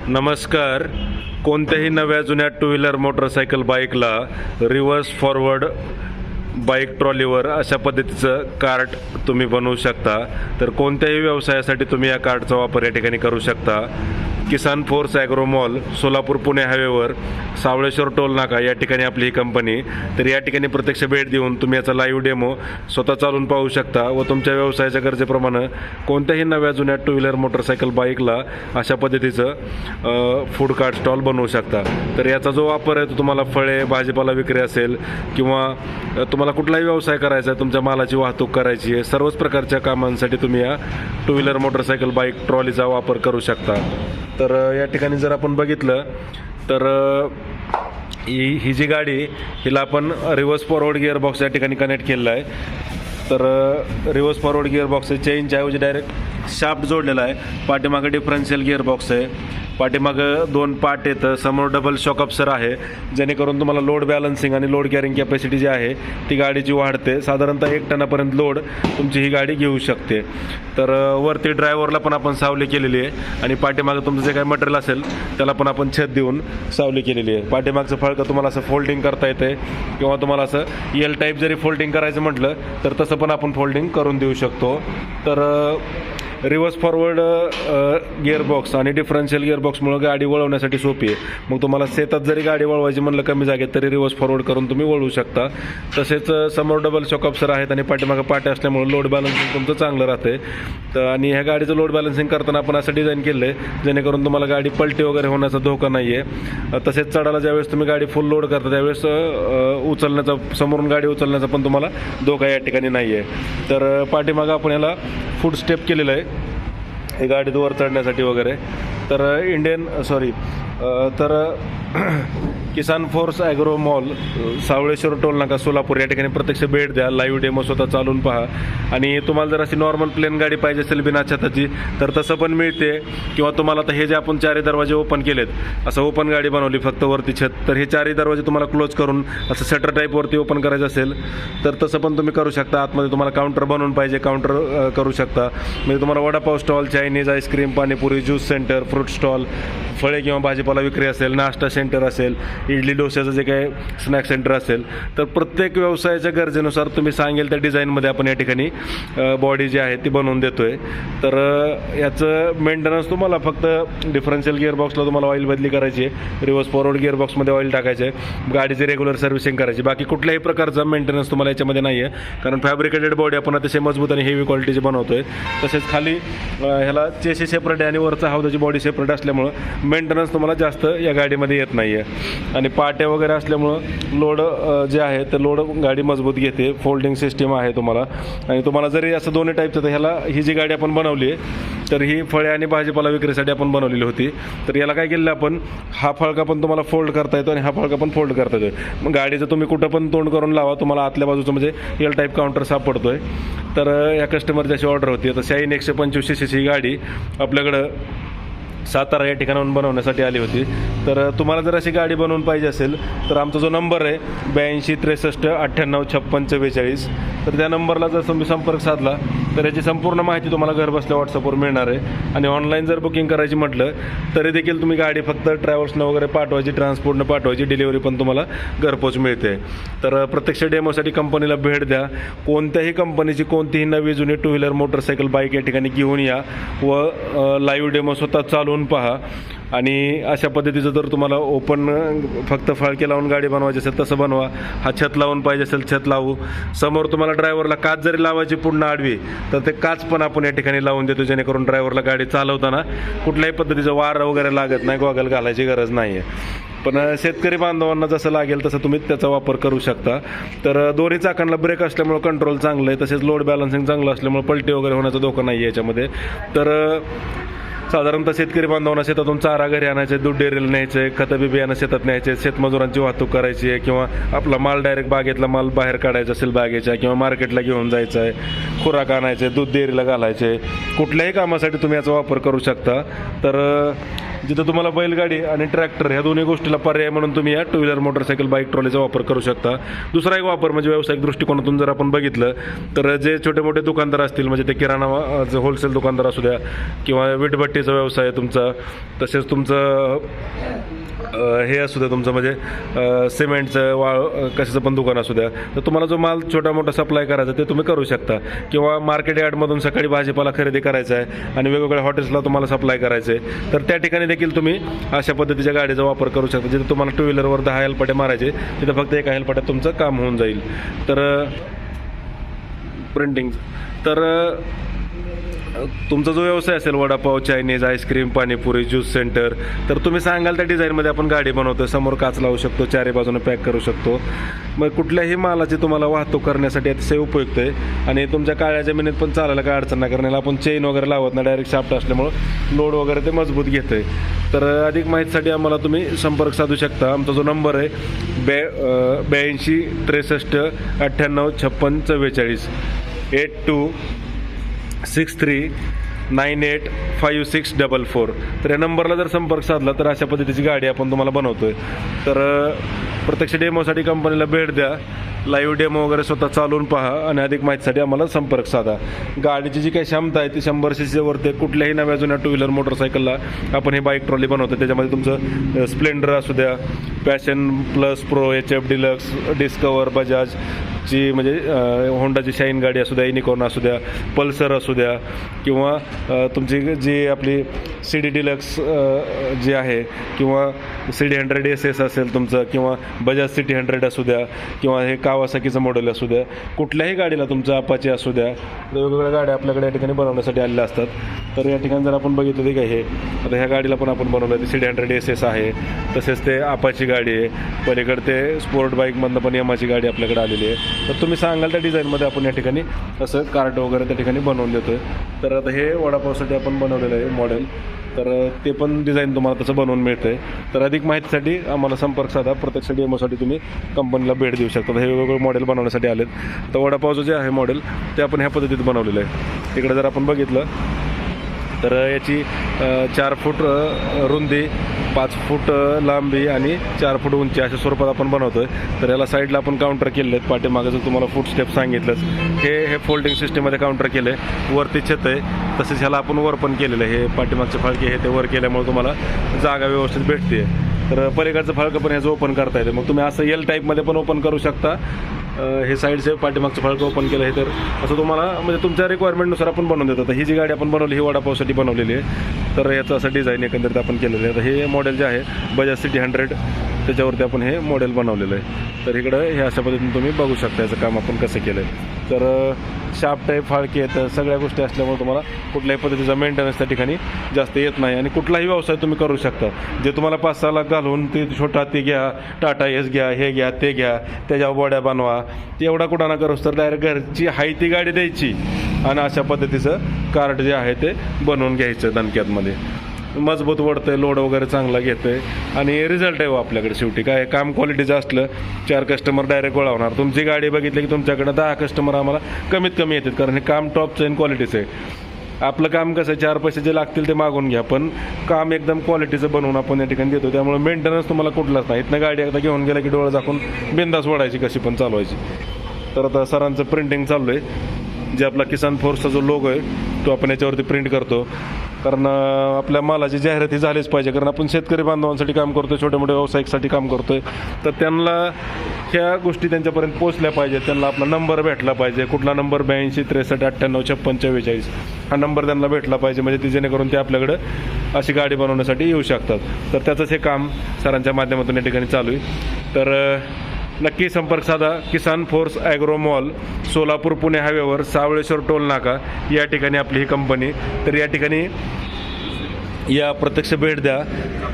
नमस्कार. कोणत्याही नव्या जुन्या टू व्हीलर मोटरसायकल बाईकला रिव्हर्स फॉरवर्ड बाईक ट्रॉलीवर अशा पद्धतीचं कार्ट तुम्ही बनवू शकता. तर कोणत्याही व्यवसायासाठी तुम्ही या कार्टचा वापर या ठिकाणी करू शकता. Kisan force agro mall, Solapur Pune हायवेवर सावळेश्वर टोल नाका या ठिकाणी आपली ही कंपनी. तर या ठिकाणी प्रत्यक्ष भेट देऊन तुम्ही याचा लाईव्ह डेमो स्वतः चालवून पाहू शकता व तुमच्या व्यवसायाच्या गरजेप्रमाणे कोणत्याही नव्या जुन्या टू व्हीलर मोटरसायकल बाईकला अशा पद्धतीचं फूड कार्ट स्टॉल बनवू शकता. तर याचा जो वापर आहे तो तुम्हाला फळे भाजीपाला विक्री असेल किंवा तुम्हाला कुठलाही व्यवसाय करायचा आहे, तुमच्या मालाची वाहतूक करायची आहे, सर्वच प्रकारच्या कामांसाठी तुम्ही या टू व्हीलर मोटरसायकल बाईक ट्रॉलीचा वापर करू शकता. तर या ठिकाणी जर आपण बघितलं तर ही जी गाडी हिला आपण रिव्हर्स फॉरवर्ड गिअरबॉक्स या ठिकाणी कनेक्ट केलेला आहे. तर रिव्हर्स फॉरवर्ड गिअरबॉक्स आहे, चेनच्या ऐवजी डायरेक्ट शाफ्ट जोडलेला आहे. पाठीमागं डिफरन्शियल गिअरबॉक्स आहे, पाठीमागं 2 पार्ट येतं, समोर डबल शॉक अप्सर आहे, जेणेकरून तुम्हाला लोड बॅलन्सिंग आणि लोड कॅरिंग कॅपॅसिटी जी आहे ती गाडीची वाढते. साधारणतः 1 टनापर्यंत लोड तुमची ही गाडी घेऊ शकते. तर वरती ड्रायव्हरला पण आपण सावली केलेली आहे आणि पाठीमागं तुमचं जे काही मटेरियल असेल त्याला पण आपण छत देऊन सावली केलेली आहे. पाठीमागचं फळकं तुम्हाला असं फोल्डिंग करता येते किंवा तुम्हाला असं एल टाईप जरी फोल्डिंग करायचं म्हटलं तर तसं पण आपण फोल्डिंग करून देऊ शकतो. तर रिव्हर्स फॉरवर्ड गिअरबॉक्स आणि डिफरन्शियल गिअरबॉक्समुळे गाडी वळवण्यासाठी सोपी आहे. मग तुम्हाला शेतात जरी गाडी वळवायची म्हणलं कमी जागेत तरी रिव्हर्स फॉरवर्ड करून तुम्ही वळवू शकता. तसेच समोर डबल शॉक अप्सर आहेत आणि पाठीमागं पाटे असल्यामुळे लोड बॅलन्सिंग तुमचं चांगलं राहते. तर आणि ह्या गाडीचं लोड बॅलन्सिंग करताना आपण असं डिझाईन केलं आहे जेणेकरून तुम्हाला गाडी पलटी वगैरे होण्याचा धोका नाही आहे. तसेच चढायला ज्यावेळेस तुम्ही गाडी फुल लोड करता त्यावेळेस उचलण्याचा, समोरून गाडी उचलण्याचा पण तुम्हाला धोका या ठिकाणी नाही आहे. तर पाठीमागं आपण याला फूड स्टेप केलेलं आहे हे गाडीत वर चढण्यासाठी वगैरे. तर किसान force agro mall, Savaleshwar toll नाका, सोलापूर या ठिकाणी प्रत्यक्ष भेट द्या, लाईव्ह डेमो स्वतः चालून पहा. आणि तुम्हाला जर अशी नॉर्मल प्लेन गाडी पाहिजे असेल बिना छताची तर तसं पण मिळते. किंवा तुम्हाला आता हे जे आपण 4ही दरवाजे ओपन केलेत, असं ओपन गाडी बनवली फक्त वरती छत, तर हे 4ही दरवाजे तुम्हाला क्लोज करून असं शटर टाईपवरती ओपन करायचं असेल तर तसं पण तुम्ही करू शकता. आतमध्ये तुम्हाला काउंटर बनवून पाहिजे काउंटर करू शकता. म्हणजे तुम्हाला vada pav stall, Chinese, ice cream, panipuri, juice centre, fruit stall, फळे किंवा भाजीपाला विक्री असेल, नाश्ता सेंटर असेल, इडली डोश्याचं जे काही स्नॅक सेंटर असेल, तर प्रत्येक व्यवसायाच्या गरजेनुसार तुम्ही सांगेल त्या डिझाईनमध्ये आपण या ठिकाणी बॉडी जी आहे ती बनवून देतो आहे. तर याचं मेंटेनन्स तुम्हाला फक्त डिफरन्शियल गिअरबॉक्सला तुम्हाला ऑइल बदली करायची आहे, रिव्हर्स फॉरवर्ड गिअरबॉक्समध्ये ऑइल टाकायचं आहे, गाडीची रेग्युलर सर्व्हिसिंग करायची. बाकी कुठल्याही प्रकारचा मेंटेनन्स तुम्हाला याच्यामध्ये नाही आहे, कारण फॅब्रिकेटेड बॉडी आपण अतिशय मजबूत आणि हेवी क्वालिटीची बनवतो आहे. तसेच खाली ह्याला चेसी सेपरेट आहे आणि वरचा हौदाची बॉडी सेपरेट असल्यामुळं मेंटेनन्स तुम्हाला जास्त या गाडीमध्ये येत नाही आहे. आणि पाट्या वगैरे असल्यामुळं लोड जे आहे ते लोड गाडी मजबूत घेते. फोल्डिंग सिस्टीम आहे तुम्हाला. आणि तुम्हाला जरी असं दोन्ही टाईपचं, तर ह्याला ही जी गाडी आपण बनवली आहे तर ही फळे आणि भाजीपाला विक्रीसाठी आपण बनवलेली होती. तर याला काय केलेलं आपण, हा फळका पण तुम्हाला फोल्ड करता येतो आणि हा फळका पण फोल्ड करता येतो. मग गाडीचं तुम्ही कुठं पण तोंड करून लावा, तुम्हाला आतल्या बाजूचं म्हणजे एल टाईप काउंटर सापडतो आहे. तर या कस्टमरची अशी ऑर्डर होती. आता शाईन 125 cc ही गाडी आपल्याकडं सातारा या ठिकाणाहून बनवण्यासाठी आली होती. तर तुम्हाला जर अशी गाडी बनवून पाहिजे असेल तर आमचा जो नंबर आहे 82 63 98 56 42, तर त्या नंबरला जर तुम्ही संपर्क साधला तर याची संपूर्ण माहिती तुम्हाला घरबसल्या व्हॉट्सअपवर मिळणार आहे. आणि ऑनलाईन जर बुकिंग करायची म्हटलं तरी देखील तुम्ही गाडी फक्त ट्रॅव्हल्सनं वगैरे पाठवायची, ट्रान्सपोर्टनं पाठवायची, डिलिव्हरी पण तुम्हाला घरपोच मिळते. तर प्रत्यक्ष डेमोसाठी कंपनीला भेट द्या. कोणत्याही कंपनीची कोणतीही नवी जुनी टू व्हीलर मोटरसायकल बाईक या ठिकाणी घेऊन या व लाईव्ह डेमो स्वतः चालवून पहा. आणि अशा पद्धतीचं जर तुम्हाला ओपन फक्त फाळके लावून गाडी बनवायची असेल तसं बनवा. हा छत लावून पाहिजे असेल छत लावू. समोर तुम्हाला ड्रायव्हरला काच जरी लावायची पूर्ण आडवी तर ते काच पण आपण या ठिकाणी लावून देतो, जेणेकरून ड्रायव्हरला गाडी चालवताना कुठल्याही पद्धतीचं वारं वगैरे लागत नाही, गॉगल घालायची गरज नाही आहे. पण शेतकरी बांधवांना जसं लागेल तसं तुम्ही त्याचा वापर करू शकता. तर दोन्ही चाकांना ब्रेक असल्यामुळे कंट्रोल चांगलं आहे, तसेच लोड बॅलन्सिंग चांगलं असल्यामुळे पलटी वगैरे होण्याचा धोका नाही आहे याच्यामध्ये. तर साधारणतः शेतकरी बांधवांना शेतातून चारा घरी आणायचे, दूध डेअरीला न्यायचं आहे, खतं बी बियाणं शेतात न्यायचे, शेतमजुरांची वाहतूक करायची आहे, किंवा आपला माल डायरेक्ट बागेतला माल बाहेर काढायचा असेल बागेच्या, किंवा मार्केटला घेऊन जायचं आहे, खुराक आणायचे, दूध डेअरीला घालायचे, कुठल्याही कामासाठी तुम्ही याचा वापर करू शकता. तर जिथं तुम्हाला बैलगाडी आणि ट्रॅक्टर ह्या दोन्ही गोष्टीला पर्याय म्हणून तुम्ही या टू व्हीलर मोटरसायकल बाईक ट्रॉलीचा वापर करू शकता. दुसरा एक वापर म्हणजे व्यावसायिक दृष्टिकोनातून जर आपण बघितलं तर जे छोटे मोठे दुकानदार असतील, म्हणजे ते किराणा होलसेल दुकानदार असू द्या किंवा वीटभट्टी भट्टीचा व्यवसाय आहे तुमचा, तसेच तुमचं हे असू द्या तुमचं म्हणजे सिमेंटचं कशाचं पण दुकान असू द्या, तर तुम्हाला जो माल छोटा मोठा सप्लाय करायचा ते तुम्ही करू शकता. किंवा मार्केट यार्डमधून सकाळी भाजीपाला खरेदी करायचा आहे आणि वेगवेगळ्या हॉटेल्सला तुम्हाला सप्लाय करायचं आहे, तर त्या ठिकाणी देखील तुम्ही अशा पद्धतीच्या गाडीचा वापर करू शकता. जिथे तुम्हाला 2 व्हीलरवर 10 हेलपाटे मारायचे तिथे फक्त 1 हेलपाट्यात तुमचं काम होऊन जाईल. तर प्रिंटिंग, तर तुमचा जो व्यवसाय असेल vada pav, Chinese, ice cream, panipuri, juice centre, तर तुम्ही सांगाल त्या डिझाईनमध्ये आपण गाडी बनवतो. समोर काच लावू शकतो, चारी बाजूने पॅक करू शकतो. मग कुठल्याही मालाची तुम्हाला वाहतूक करण्यासाठी अतिशय उपयुक्त आहे. आणि तुमच्या काळ्या जमिनीत पण चालायला काय अडचण नाही, कारण याला आपण चेन वगैरे लावत नाही, डायरेक्ट शाफ्ट असल्यामुळं लोड वगैरे ते मजबूत घेतं आहे. तर अधिक माहितीसाठी आम्हाला तुम्ही संपर्क साधू शकता. आमचा जो नंबर आहे 82 63 98 56 44 8263985644. तर या नंबरला जर संपर्क साधला तर अशा पद्धतीची गाडी आपण तुम्हाला बनवतोय. तर प्रत्यक्ष डेमोसाठी कंपनीला भेट द्या, लाईव्ह डेमो वगैरे स्वतः चालवून पहा आणि अधिक माहितीसाठी आम्हाला संपर्क साधा. गाडीची जी काही क्षमता आहे ती 100 cc वरती. कुठल्याही नव्या जुन्या 2 व्हीलर मोटरसायकलला आपण हे बाईक ट्रॉली बनवतो. त्याच्यामध्ये तुमचं स्प्लेंडर असू द्या, Passion Plus Pro, HF Deluxe, Discover, बजाजची म्हणजे होंडाची शाईन गाडी असू द्या, युनिकॉर्न असू द्या, पल्सर असू द्या, किंवा तुमची जी आपली CD डिलक्स जी आहे, किंवा CD 100 SS असेल तुमचं, किंवा बजाज सिटी 100 असू द्या, किंवा हे कावासाकीचं मॉडेल असू द्या, कुठल्याही गाडीला तुमचं अपाचे असू द्या, वेगवेगळ्या गाड्या आपल्याकडे या ठिकाणी बनवण्यासाठी आलेल्या असतात. तर या ठिकाणी जर आपण बघितलं ते काय हे आता ह्या गाडीला पण आपण बनवलं आहे, CD 100 SS आहे. तसेच ते अपाची गाडी आहे. पलीकडे ते स्पोर्ट बाईकमधनं पण यमाची गाडी आपल्याकडे आलेली आहे. तर तुम्ही सांगाल त्या डिझाईनमध्ये आपण या ठिकाणी असं कार्ट वगैरे त्या ठिकाणी बनवून देतोय. तर आता हे वडापावसाठी आपण बनवलेलं आहे मॉडेल, तर ते पण डिझाईन तुम्हाला तसं बनवून मिळतं आहे. तर अधिक माहितीसाठी आम्हाला संपर्क साधा. प्रत्यक्ष डेमोसाठी तुम्ही कंपनीला भेट देऊ शकता. हे वेगवेगळे मॉडेल बनवण्यासाठी आलेत. तर वडापावचं जे आहे मॉडेल ते आपण ह्या पद्धतीत बनवलेलं आहे. इकडे जर आपण बघितलं तर याची 4 फूट रुंदी, 5 फूट लांबी आणि 4 फूट उंची अशा स्वरूपात आपण बनवतोय. तर याला साईडला आपण काउंटर केलेले आहेत. पाठीमागं जर तुम्हाला फूट स्टेप सांगितलंच, हे फोल्डिंग सिस्टीममध्ये काउंटर केलं आहे. वरती छत आहे, तसेच ह्याला आपण वर पण केलेलं आहे. हे पाठीमागचे फाळके हे ते वर केल्यामुळे तुम्हाला जागा व्यवस्थित भेटते. तर पलीकडचं फाळकं पण ह्याचं ओपन करता येते. मग तुम्ही असं L टाईपमध्ये पण ओपन करू शकता. हे साईडचे पाठीमागचं फाळकं ओपन केलं आहे. तर असं तुम्हाला म्हणजे तुमच्या रिक्वायरमेंटनुसार आपण बनवून देतो. तर ही जी गाडी आपण बनवली ही वडापावसाठी बनवलेली आहे. तर याचं असं डिझाईन एकंदरीत आपण केलेलं आहे. तर हे मॉडेल जे आहे बजाज सिटी 100 त्याच्यावरती आपण हे मॉडेल बनवलेलं आहे. तर इकडं हे अशा पद्धतीने तुम्ही बघू शकता याचं काम आपण कसं केलं आहे. तर शाफ्ट आहे, फाळके आहेत, सगळ्या गोष्टी असल्यामुळे तुम्हाला कुठल्याही पद्धतीचा मेंटेनन्स त्या ठिकाणी जास्त येत नाही. आणि कुठलाही व्यवसाय तुम्ही करू शकता. जे तुम्हाला 5-6 लाख घालून ते छोटा ते घ्या, टाटा एस घ्या, हे घ्या, ते घ्या, त्याच्यावर बॉड्या बनवा, ते एवढा कुठं ना करूस तर डायरेक्ट घरची हाय ती गाडी द्यायची आणि अशा पद्धतीचं कार्ड जे आहे ते बनवून घ्यायचं. दणक्यातमध्ये मजबूत वडतंय, लोड वगैरे चांगला घेतोय आणि रिझल्ट आहे आपल्याकडे. शेवटी काय काम क्वालिटीचं असलं 4 कस्टमर डायरेक्ट गोळावणार. तुमची गाडी बघितली की तुमच्याकडे 10 कस्टमर आम्हाला कमीत कमी येतात, कारण हे काम टॉपचं आणि क्वालिटीचं आहे. आपलं काम कसं आहे, 4 पैसे जे लागतील ते मागून घ्या, पण काम एकदम क्वालिटीचं बनवून आपण या ठिकाणी देतो. त्यामुळे मेंटेनन्स तुम्हाला कुठलाच नाही. इथनं गाडी एकदा घेऊन गेला की डोळं झाकून बिंदास ओढायची, कशी पण चालवायची. तर आता सरांचं प्रिंटिंग चालू आहे. जे आपला किसान फोर्सचा जो लोगो आहे तो आपण याच्यावरती प्रिंट करतो, कारण आपल्या मालाची जाहिराती झालीच पाहिजे. कारण आपण शेतकरी बांधवांसाठी काम करतोय, छोट्या मोठ्या व्यावसायिकसाठी काम करतोय. तर त्यांना ह्या गोष्टी त्यांच्यापर्यंत पोहोचल्या पाहिजेत. त्यांना आपला नंबर भेटला पाहिजे. कुठला नंबर 82 63 98 56 44 हा नंबर त्यांना भेटला पाहिजे, म्हणजे ती जेणेकरून ते आपल्याकडं अशी गाडी बनवण्यासाठी येऊ शकतात. तर त्याचंच हे काम सरांच्या माध्यमातून या ठिकाणी चालू आहे. तर नक्की संपर्क साधा. Kisan force agro mall, Solapur Pune हायवेवर सावळेश्वर टोल नाका या ठिकाणी आपली ही कंपनी. तर या ठिकाणी या प्रत्यक्ष भेट द्या.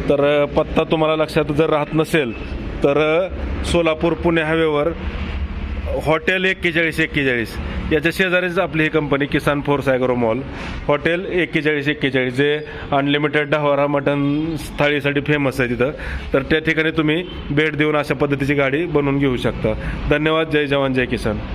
तर पत्ता तुम्हाला लक्षात जर राहत नसेल तर सोलापूर पुणे हायवेवर हॉटेल 4141 याच्या शेजारीच आपली ही कंपनी किसान फोर्स ॲग्रो मॉल. हॉटेल 4141 जे अनलिमिटेड डहावारा मटन थाळीसाठी फेमस आहे तिथं. तर त्या ठिकाणी तुम्ही भेट देऊन अशा पद्धतीची गाडी बनवून घेऊ शकता. धन्यवाद. जय जवान जय किसान.